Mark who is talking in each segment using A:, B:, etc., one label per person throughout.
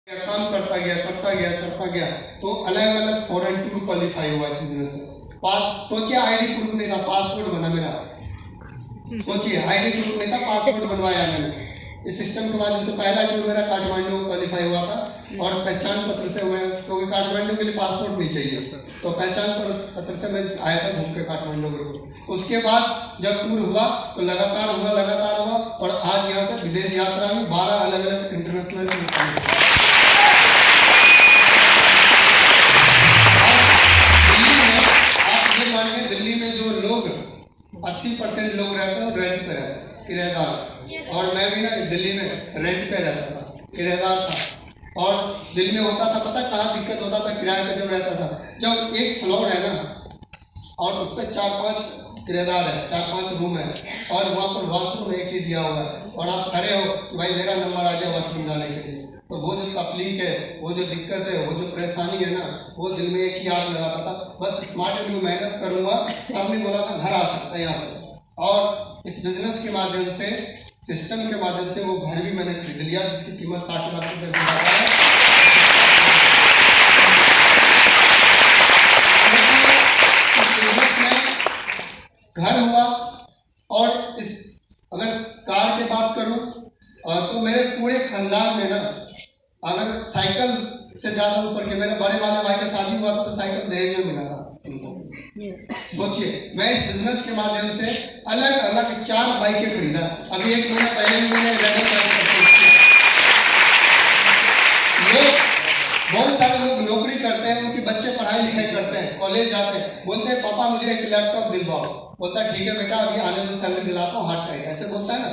A: काम करता गया तो अलग अलग फॉरेन टूर क्वालिफाई हुआ इस बिजनेस से। पास सोचिए आईडी प्रूफ नहीं था, पासपोर्ट बना मेरा। सोचिए आईडी प्रूफ नहीं था, पासपोर्ट बनवाया मैंने इस सिस्टम के माध्यम से। पहला टूर मेरा काठमांडू क्वालिफाई हुआ था और पहचान पत्र से हुए, क्योंकि काठमांडू के लिए पासपोर्ट नहीं चाहिए, तो पहचान पत्र से मैं आया था घूम के काठमांडू को। उसके बाद जब टूर हुआ तो लगातार हुआ और आज यहाँ से विदेश यात्रा में 12 अलग अलग इंटरनेशनल दिल्ली में जो लोग 80% लोग रहते हैं रेंट पे रहते हैं, किराएदार। और मैं भी ना दिल्ली में रेंट पे रहता था, किराएदार था। और दिल्ली में होता था, पता कहाँ दिक्कत होता था किराए पे जब रहता था, जब एक फ्लोर है ना और उस पर 4-5 किराएदार है, 4-5 रूम है और वहाँ पर वॉशरूम एक ही दिया हुआ है और आप खड़े हो कि भाई मेरा नंबर आ जाए वॉशरूम जाने के लिए, तो वो जो तकलीफ है, वो जो दिक्कत है, वो जो परेशानी है ना, वो दिल में एक ही याद लगाता था, बस स्मार्ट एंड मेहनत करूँगा। सबने बोला था घर आ सकता है यहाँ से, और इस बिजनेस के माध्यम से, सिस्टम के माध्यम से वो घर भी मैंने खरीद लिया जिसकी कीमत 60 लाख रुपये से ज़्यादा है। इस बिजनेस में घर हुआ। और इस अगर कार की बात करूँ तो मेरे पूरे खानदान में ना, अगर साइकिल से ज़्यादा ऊपर के, मेरे बड़े वाले भाई का शादी हुआ था तो साइकिल दहेज में मिला था उनको। सोचिए मैं इस बिजनेस के माध्यम से अलग अलग 4 बाइकें खरीदा। अभी 1 महीना पहले भी मैंने रेडर बाइक परचेज किया। लोग, बहुत सारे लोग नौकरी करते हैं, उनके बच्चे पढ़ाई लिखाई करते हैं, कॉलेज जाते हैं, बोलते हैं पापा मुझे एक लैपटॉप दिलवाओ। बोलता है ठीक है बेटा अभी आने में सैलरी दिलाता हूँ, हाथ टाइट, ऐसे बोलता है ना।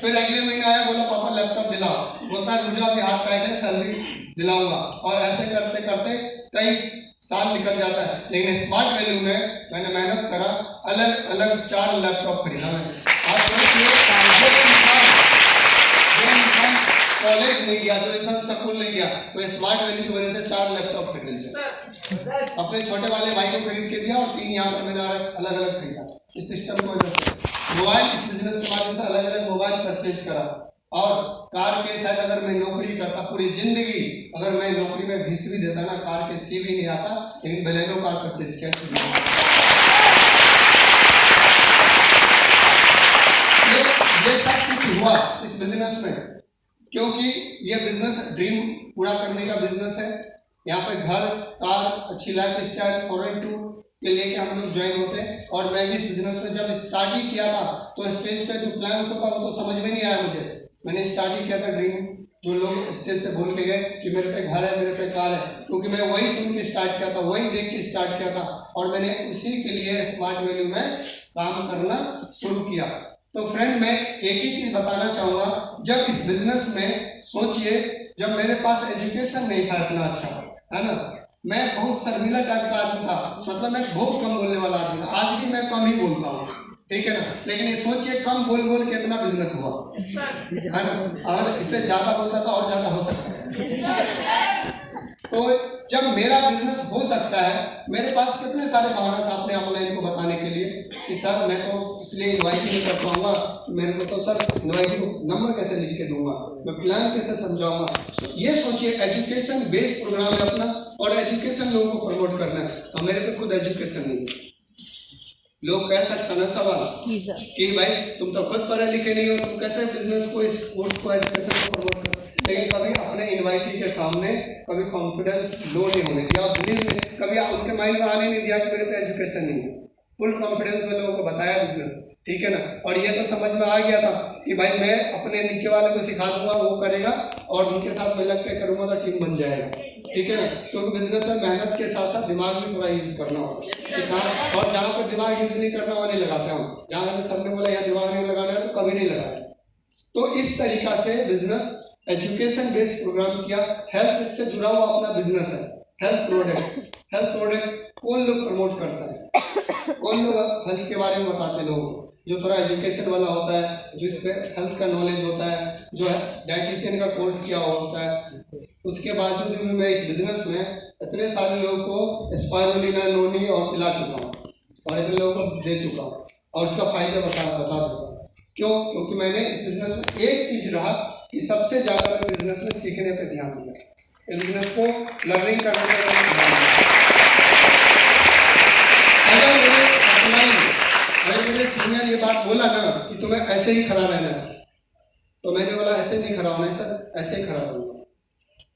A: फिर अगले महीने आया, बोला पापा लैपटॉप दिलाओ, बोलता है रुक जाओ अभी हाथ टाइट है, सैलरी दिलाऊंगा। और ऐसे करते करते कई साल निकल जाता है। लेकिन स्मार्ट वैल्यू में मैंने मेहनत करा, अलग अलग 4 लैपटॉप खरीदा मैंने। आप सोचिए जो इंसान कॉलेज नहीं गया, जो इंसान स्कूल नहीं गया, तो स्मार्ट वैल्यू की वजह से 4 लैपटॉप खरीद लिया। अपने छोटे वाले भाई को खरीद के दिया और 3 यहाँ पर मैंने अलग अलग खरीदा इस सिस्टम की वजह से। मोबाइल, इस बिजनेस के माध्यम से अलग अलग मोबाइल परचेज करा। और कार के शायद अगर मैं नौकरी करता पूरी जिंदगी, अगर मैं नौकरी में घिस भी देता ना, कार के सी भी नहीं आता, लेकिन बलेनो कार परचेज किया। ये सब कुछ हुआ इस बिजनेस में, क्योंकि ये बिजनेस ड्रीम पूरा करने का बिजनेस है। यहाँ पे घर, कार, अच्छी लाइफ स्टाइल, फॉरेन टूर के लेके हम लोग ज्वाइन होते हैं। और मैं भी इस बिजनेस में जब स्टार्ट ही किया था तो स्टेज पे जो प्लान्स होता वो तो समझ में नहीं आया मुझे। मैंने स्टार्ट ही किया था ड्रीम, जो लोग स्टेज से बोल के गए कि मेरे पे घर है, मेरे पे कार है, क्योंकि मैं वही सुन के स्टार्ट किया था, वही देख के स्टार्ट किया था और मैंने उसी के लिए स्मार्ट वैल्यू में काम करना शुरू किया। तो फ्रेंड मैं एक ही चीज़ बताना चाहूँगा, जब इस बिजनेस में सोचिए, जब मेरे पास एजुकेशन नहीं था इतना अच्छा, है ना, मैं बहुत शर्मिला टाइप का आदमी था, मतलब मैं बहुत कम बोलने वाला आदमी था। आज भी मैं कम ही बोलता हूँ, ठीक है ना, लेकिन ये सोचिए कम बोल के इतना बिजनेस हुआ, है ना। और इससे ज़्यादा बोलता था और ज़्यादा हो सकता है। तो जब मेरा बिजनेस हो सकता है, मेरे पास कितने सारे बहाना था अपने ऑनलाइन को बताने के लिए कि सर मैं तो इसलिए इन्वाइट नहीं कर पाऊंगा, मेरे को तो सर इन्वाइट नंबर कैसे लिख के दूंगा, मैं प्लान कैसे समझाऊंगा। ये सोचिए एजुकेशन बेस्ड प्रोग्राम है अपना और एजुकेशन लोगों को प्रमोट करना है, और मेरे पे खुद एजुकेशन नहीं है। लोग कह सकते ना सवाल कि भाई तुम तो खुद पढ़े लिखे नहीं हो, तुम कैसे बिजनेस को, इस कोर्स को, एजुकेशन को प्रमोट कर। लेकिन कभी अपने इन्वाइटी के सामने कभी कॉन्फिडेंस लो नहीं होने दिया, कभी उनके माइंड में आने नहीं दिया कि मेरे पे एजुकेशन नहीं है। फुल कॉन्फिडेंस में लोगों को बताया बिजनेस, ठीक है ना। और ये तो समझ में आ गया था कि भाई मैं अपने नीचे वाले को सिखा दूंगा, वो करेगा और उनके साथ मैं लग के करूँगा तो टीम बन जाएगा, ठीक है ना। क्योंकि बिजनेस में मेहनत के साथ साथ दिमाग भी थोड़ा यूज़ करना होगा, और जहाँ पर दिमाग यूज़ नहीं करना वहाँ नहीं लगाता हूँ। जहाँ सबने बोला यहाँ दिमाग नहीं लगाना है तो कभी नहीं लगाया। तो इस तरीका से बिजनेस एजुकेशन बेस्ड प्रोग्राम किया। हेल्थ से जुड़ा हुआ अपना बिजनेस है, हेल्थ प्रोडक्ट कौन लोग प्रमोट करता है, कौन लोग हेल्थ के बारे में बताते हैं लोगों को, जो थोड़ा एजुकेशन वाला होता है, जिस पे हेल्थ का नॉलेज होता है, जो है डाइटिशियन का कोर्स किया होता है। उसके बावजूद भी मैं इस बिजनेस में इतने सारे लोगों को स्पाइरुलिना नोनी और पिला चुका हूँ और इतने लोगों को दे चुका हूँ और उसका फायदा बता दूँगा। क्यों? क्योंकि मैंने इस बिजनेस में एक चीज़ रहा कि सबसे ज़्यादा मैं बिजनेस में सीखने पे ध्यान दिया, बिजनेस को लर्निंग करने पर मैंने ध्यान दिया। अगर मेरे सीनियर ये बात बोला ना कि तुम्हें ऐसे ही खड़ा रहना है, तो मैंने बोला ऐसे नहीं खड़ा होना है सर, ऐसे ही खड़ा रहूँगा।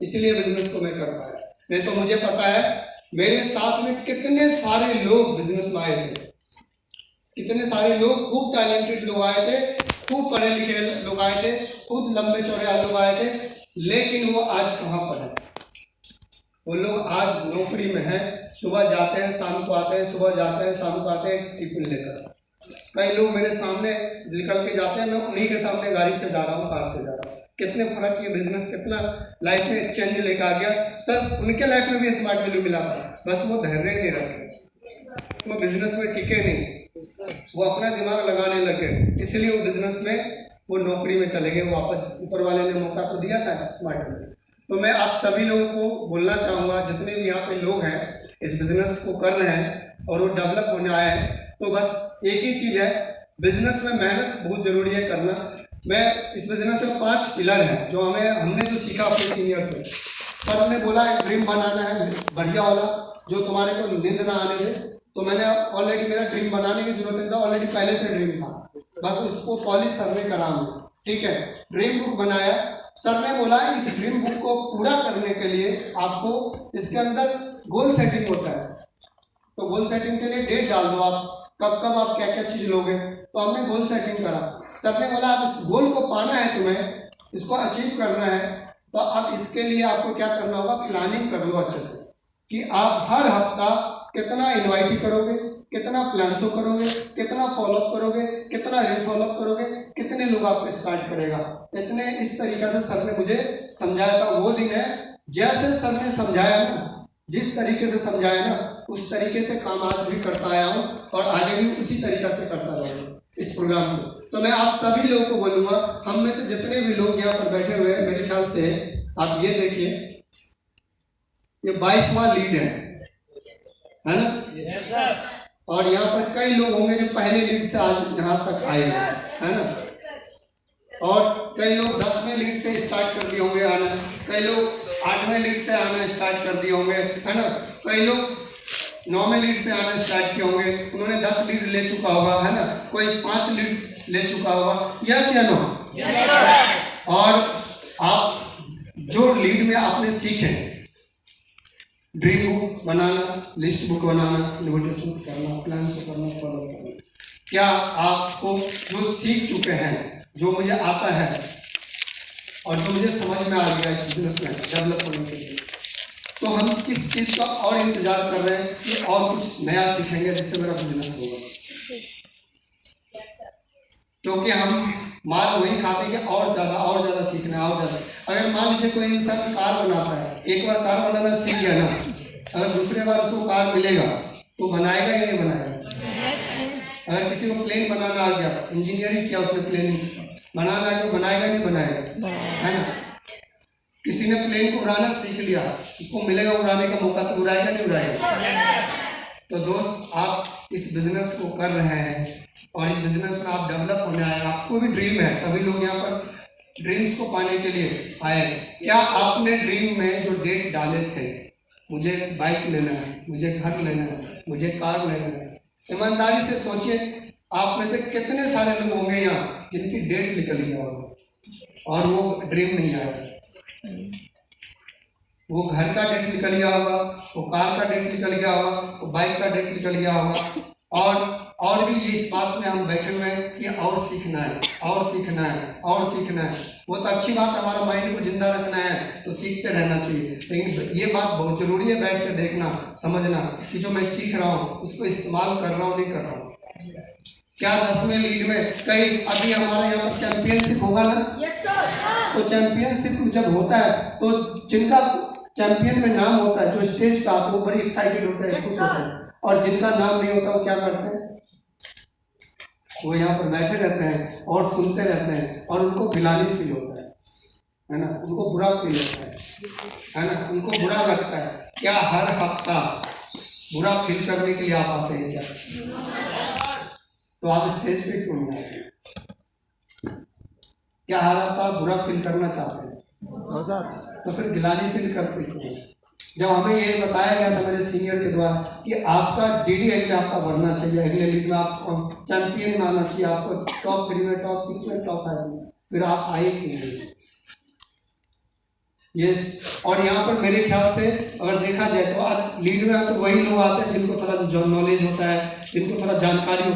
A: इसीलिए बिजनेस को मैं कर पाया। नहीं तो मुझे पता है मेरे साथ में कितने सारे लोग बिजनेस में आए थे, कितने सारे लोग, खूब टैलेंटेड लोग आए थे, खूब पढ़े लिखे लोग आए थे, खूब लंबे चौड़े लोग आए थे, लेकिन वो आज कहाँ पर है? वो लोग आज नौकरी में हैं, सुबह जाते हैं शाम को आते हैं, सुबह जाते हैं शाम को आते हैं टिफिन लेकर। कई लोग मेरे सामने निकल के जाते हैं, मैं उन्हीं के सामने गाड़ी से जा रहा हूँ, कार से जा रहा हूँ। कितने फर्क, ये बिजनेस कितना लाइफ में चेंज लेकर आ गया। सर उनके लाइफ में भी स्मार्ट वैल्यू मिला था, बस वो धैर्य नहीं रखे, वो बिजनेस में टिके नहीं, वो अपना दिमाग लगाने लगे, इसलिए वो बिजनेस में वो नौकरी में चले गए। वापस ऊपर वाले ने मौका तो दिया था स्मार्ट वैल्यू। तो मैं आप सभी लोगों को बोलना चाहूँगा, जितने भी यहाँ पे लोग हैं इस बिजनेस को कर रहे हैं और वो डेवलप होने आए हैं, तो बस एक ही चीज़ है, बिजनेस में मेहनत बहुत ज़रूरी है करना। मैं इस बिजनेस में 5 पिलर हैं जो हमने जो सीखा अपने सीनियर से। सर ने बोला एक ड्रीम बनाना है बढ़िया वाला, जो तुम्हारे को नींद ना आने दे। तो मैंने ऑलरेडी, मेरा ड्रीम बनाने की जरूरत नहीं था, ऑलरेडी पहले से ड्रीम था, बस उसको पॉलिश सर ने करा हमें, ठीक है। ड्रीम बुक बनाया, सर ने बोला इस ड्रीम बुक को पूरा करने के लिए आपको इसके अंदर गोल सेटिंग होता है, तो गोल सेटिंग के लिए डेट डाल दो, आप कब कब आप क्या क्या चीज़ लोगे। तो हमने गोल सेटिंग करा। सर ने बोला आप इस गोल को पाना है, तुम्हें इसको अचीव करना है, तो अब इसके लिए आपको क्या करना होगा, प्लानिंग कर लो अच्छे से कि आप हर हफ्ता कितना इन्वाइट करोगे, कितना प्लान शो करोगे, कितना फॉलोअप करोगे, कितना रील फॉलोअप करोगे, कितने लोग आपको स्टार्ट करेगा। इतने इस तरीके से सर ने मुझे समझाया था। वो दिन है, जैसे सर ने समझाया ना, जिस तरीके से समझाया ना, उस तरीके से काम आज भी करता आया हूँ और आगे भी उसी तरीके से करता रहूँगा इस प्रोग्राम को। तो मैं आप सभी लोगों को बोलूँगा, हम में से जितने भी लोग यहाँ पर बैठे हुए हैं, मेरे ख्याल से आप ये देखिए, ये 22वां लीड है ना? और यहाँ पर कई लोग होंगे जो पहले लीड से आज यहाँ तक आए हैं, है ना? और कई लोग 10वें लीड से स्टार्ट कर दिए होंगे आना, कई लोग 8वें लीड से आना स्टार्ट कर दिए होंगे, है ना? कई लोग 9वें लीड से आना स्टार्ट किए होंगे, उन्होंने 10 लीड ले चुका होगा, है ना? कोई 5 लीड ले चुका होगा, यस या नो? और आप जो लीड में आपने सीखे, ड्रीम बुक बनाना, लिस्ट बुक बनाना, इन्विटेशन करना, प्लान करना, फॉलो करना, क्या आपको जो सीख चुके हैं, जो मुझे आता है और जो मुझे समझ में आ गया इस बिजनेस में डेवलप होने के लिए, तो हम किस चीज़ का और इंतजार कर रहे हैं कि और कुछ नया सीखेंगे जिससे मेरा बिजनेस होगा। क्योंकि हम मार वही खाते हैं कि और ज़्यादा सीखना है, और ज़्यादा। अगर मान लीजिए कोई इंसान कार बनाता है, एक बार कार बनाना सीख गया ना, अगर दूसरे बार उसको कार मिलेगा तो बनाएगा या नहीं बनाएगा? अगर किसी को प्लेन बनाना आ गया, इंजीनियरिंग किया उसने, प्लेन बनाना आ गया, बनाएगा नहीं बनाएगा, है ना? किसी ने प्लेन को उड़ाना सीख लिया, उसको मिलेगा उड़ाने का मौका, तो उड़ाएगा नहीं उड़ाएगा? तो दोस्त, आप इस बिजनेस को कर रहे हैं और इस बिजनेस में आप डेवलप होने आए, आपको भी ड्रीम है। सभी लोग यहाँ पर ड्रीम्स को पाने के लिए आए। क्या आपने ड्रीम में जो डेट डाले थे, मुझे बाइक लेना है, मुझे घर लेना है, मुझे कार लेना है, ईमानदारी से सोचिए, आप में से कितने सारे लोग होंगे यहाँ जिनकी डेट निकल गया होगा और वो ड्रीम नहीं आया। वो घर का डेट निकल गया होगा, वो कार का डेट निकल गया होगा, वो बाइक का डेट निकल गया होगा, और भी ये इस बात में हम बैठे हुए हैं कि और सीखना है, और सीखना है, और सीखना है। वो तो अच्छी बात, हमारा माइंड को जिंदा रखना है तो सीखते रहना चाहिए, लेकिन ये बात बहुत जरूरी है बैठ के देखना, समझना कि जो मैं सीख रहा हूँ उसको इस्तेमाल कर रहा हूँ, नहीं कर रहा हूँ। क्या 10वें लीड में कई, अभी हमारा यहाँ पर चैंपियनशिप होगा ना, तो चैंपियनशिप जब होता है तो जिनका चैंपियन में नाम होता है, जो स्टेज पे आते हैं, वो बड़ी एक्साइटेड होते हैं, खुश होते हैं, और जिनका नाम नहीं होता वो क्या करते हैं, वो यहाँ पर बैठे रहते हैं और सुनते रहते हैं, और उनको गिलानी फील होता है ना? उनको बुरा फील होता है ना? उनको बुरा लगता है। क्या हर हफ्ता बुरा फील करने के लिए आप आते हैं क्या? तो आप स्टेज पे क्यों नहीं आते? या हारा था बुरा फील करना चाहते हैं, तो फिर गिलानी फील करते हैं। जब हमें ये बताया गया था मेरे सीनियर के द्वारा कि आपका डीडी अगले आपका बढ़ना चाहिए, अगले लीग में आप चैंपियन में आना चाहिए, आपको टॉप 3 में, टॉप 6 में, टॉप 5 में, फिर आप आए क्यों नहीं? यस। और यहाँ पर मेरे ख्याल से अगर देखा जाए तो लीड में तो वही लोग आते हैं जिनको थोड़ा जो नॉलेज होता है, जिनको थोड़ा जानकारी